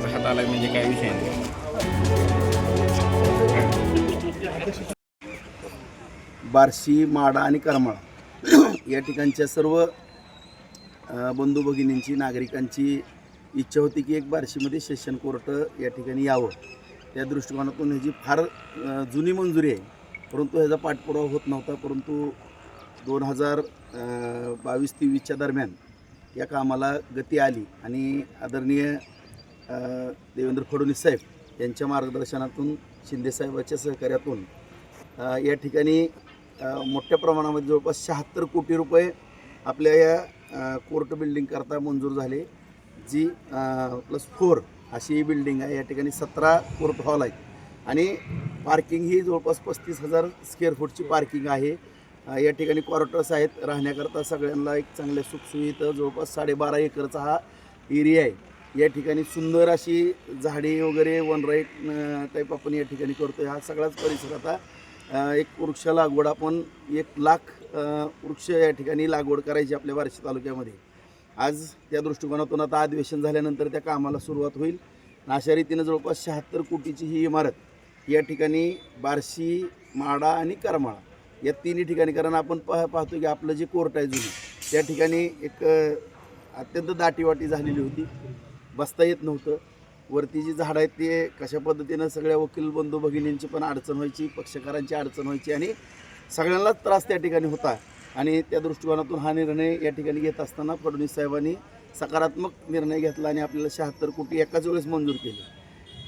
हात आलाय म्हणजे काय विषय नाही. बार्शी, माडा आणि करमाळा या ठिकाणच्या सर्व बंधू भगिनींची, नागरिकांची इच्छा होती की एक बार्शीमध्ये सेशन कोर्ट या ठिकाणी यावं. त्या दृष्टिकोनातून ह्याची फार जुनी मंजुरी आहे, परंतु ह्याचा पाठपुरावा होत नव्हता. परंतु 2022-23च्या दरम्यान या कामाला गती आली आणि आदरणीय देवेंद्र फडणवीस साहेब यांच्या मार्गदर्शनातून, शिंदेसाहेबांच्या सहकार्यातून या ठिकाणी मोठ्या प्रमाणामध्ये जवळपास 76 कोटी रुपये आपल्या या कोर्ट बिल्डिंगकरता मंजूर झाले. जी +4 अशी ही बिल्डिंग आहे. या ठिकाणी 17 कोर्ट हॉल आहेत आणि पार्किंग ही जवळपास 35,000 स्क्वेअर फूटची पार्किंग आहे. या ठिकाणी क्वार्टर्स आहेत राहण्याकरता सगळ्यांना. एक चांगल्या सुखसुविध जवळपास 12.5 एकरचा हा एरिया आहे. या ठिकाणी सुंदर अशी झाडी वगैरे वनराईट टाईप आपण या ठिकाणी करतो. हा सगळाच परिसर आता एक वृक्ष लागवड, आपण 1 लाख वृक्ष या ठिकाणी लागवड करायची आपल्या बार्शी तालुक्यामध्ये. आज त्या दृष्टिकोनातून आता अधिवेशन झाल्यानंतर त्या कामाला सुरुवात होईल. अशा रीतीनं जवळपास 76 कोटीची ही इमारत या ठिकाणी बार्शी, माडा आणि करमाळा या तिन्ही ठिकाणी, कारण आपण पाहतो की आपलं जे कोर्ट आहे जुनी, त्या ठिकाणी एक अत्यंत दाटीवाटी झालेली होती, बसता येत नव्हतं. वरती जी झाडं आहेत ते कशा पद्धतीनं सगळ्या वकील बंधू भगिनींची पण अडचण व्हायची, पक्षकारांची अडचण व्हायची आणि सगळ्यांनाच त्रास त्या ठिकाणी होता. आणि त्या दृष्टिकोनातून हा निर्णय या ठिकाणी घेत असताना फडणवीस साहेबांनी सकारात्मक निर्णय घेतला आणि आपल्याला 76 कोटी एकाच वेळेस मंजूर केले.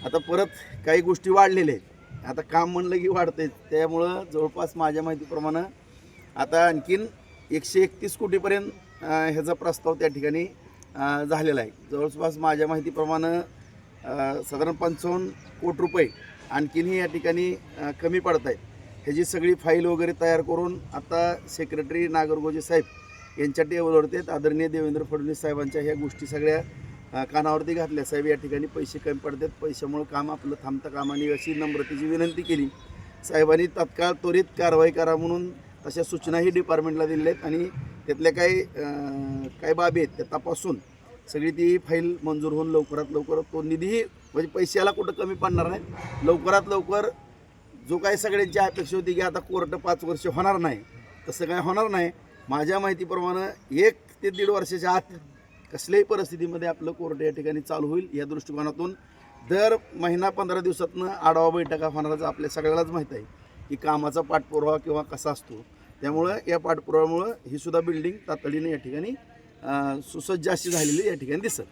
आता परत काही गोष्टी वाढलेल्या आहेत. आता काम म्हणलं की वाढतंय, त्यामुळं जवळपास माझ्या माहितीप्रमाणे आता आणखीन 131 कोटीपर्यंत ह्याचा प्रस्ताव त्या ठिकाणी झालेला आहे. जवळपास माझ्या माहितीप्रमाणे साधारण 55 कोटी रुपये आणखीनही या ठिकाणी कमी पडत आहेत. ह्याची सगळी फाईल वगैरे तयार करून आता सेक्रेटरी नागरगोजे साहेब यांच्या टेबलवरती आहेत. आदरणीय देवेंद्र फडणवीस साहेबांच्या ह्या गोष्टी सगळ्या कानावरती घातल्या. साहेब या ठिकाणी पैसे कमी पडतात, पैशामुळे काम आपलं थांबता कामा नये अशी नम्रतेची विनंती केली. साहेबांनी तात्काळ त्वरित कारवाई करा म्हणून तशा सूचनाही डिपार्टमेंटला दिलेल्या आहेत आणि त्यातल्या काही बाबी आहेत त्या तपासून सगळी ती फाईल मंजूर होऊन लवकरात लवकर तो निधीही, म्हणजे पैशाला कुठं कमी पडणार नाही. लवकरात लवकर जो काही सगळ्यांची अपेक्षा होती की आता कोर्ट 5 वर्ष होणार नाही, तसं काय होणार नाही. माझ्या माहितीप्रमाणे 1 ते 1.5 वर्षाच्या आत कसल्याही परिस्थितीमध्ये आपलं कोर्ट या ठिकाणी चालू होईल. या दृष्टिकोनातून दर महिना 15 दिवसातनं आढावा बैठका होणारच आपल्या सगळ्यालाच माहीत आहे की कामाचा पाठपुरावा किंवा कसा असतो. त्यामुळं या पाठपुराव्यामुळं ही सुद्धा बिल्डिंग तातडीने या ठिकाणी सुसज्ज अशी झालेली या ठिकाणी दिसत.